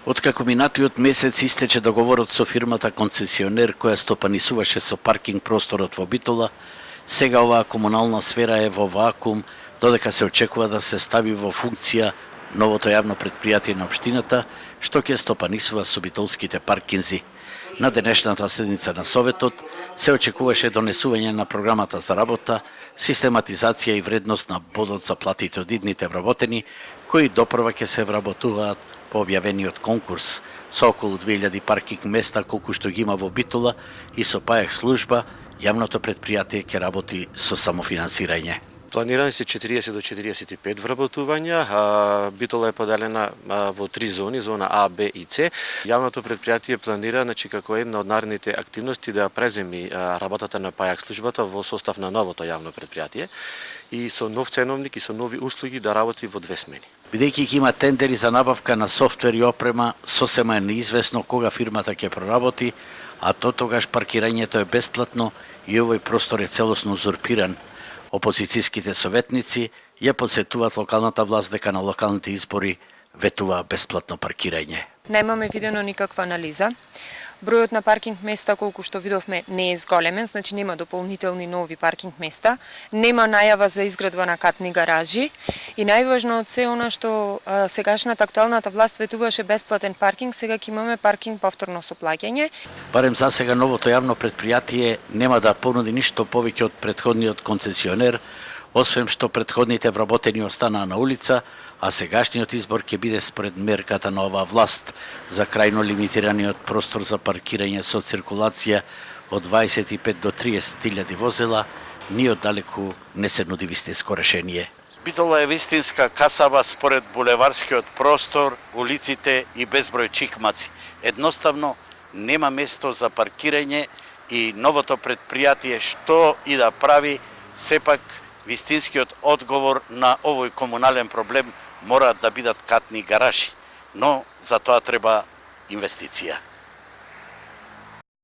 Откако минатиот месец истече договорот со фирмата концесионер која стопанисуваше со паркинг просторот во Битола, сега оваа комунална сфера е во вакуум, додека се очекува да се стави во функција новото јавно предпријатие на општината, што ќе стопанисува со битолските паркинзи. На денешната седница на Советот се очекуваше донесување на програмата за работа, систематизација и вредност на бодот за платите од идните вработени, кои допрва ќе се вработуваат по објавениот конкурс со околу 2000 паркинг места колку што ги има во Битола и со ПАЕК служба, јавното предпријатие ќе работи со самофинансирање. Планирани се 40 до 45 вработувања. Битола е поделена во 3 зони, зона А, Б и С. Јавното предпријатие планира, како една од наредните активности да преземи работата на ПАЕК службата во состав на новото јавно предпријатие и со нов ценовник и со нови услуги да работи во 2 смени. Бидејќи ќе има тендери за набавка на софтвер и опрема, сосема е неизвестно кога фирмата ќе проработи, а тогаш паркирањето е бесплатно и овој простор е целосно узурпиран. Опозицијските советници ја подсетуваат локалната власт дека на локалните избори ветува бесплатно паркирање. Немаме видено никаква анализа. Бројот на паркинг места, колку што видовме, не е зголемен, значи нема дополнителни нови паркинг места, нема најава за изградба на катни гаражи и најважно од се она што сегашната актуелната власт ветуваше бесплатен паркинг, сега ќе имаме паркинг повторно со плаќање. Барем за сега новото јавно предпријатие нема да понуди ништо повеќе од претходниот концесионер, освен што претходните вработени останаа на улица, а сегашниот избор ќе биде според мерката на оваа власт за крајно лимитираниот простор за паркирање со циркулација од 25 до 30.000 возила, ни оддалеку не се нуди вистинско решение. Битола е вистинска касаба според булеварскиот простор, улиците и безброј чикмаци. Едноставно нема место за паркирање и новото предпријатие што и да прави, сепак вистинскиот одговор на овој комунален проблем мора да бидат катни гаражи, но за тоа треба инвестиција.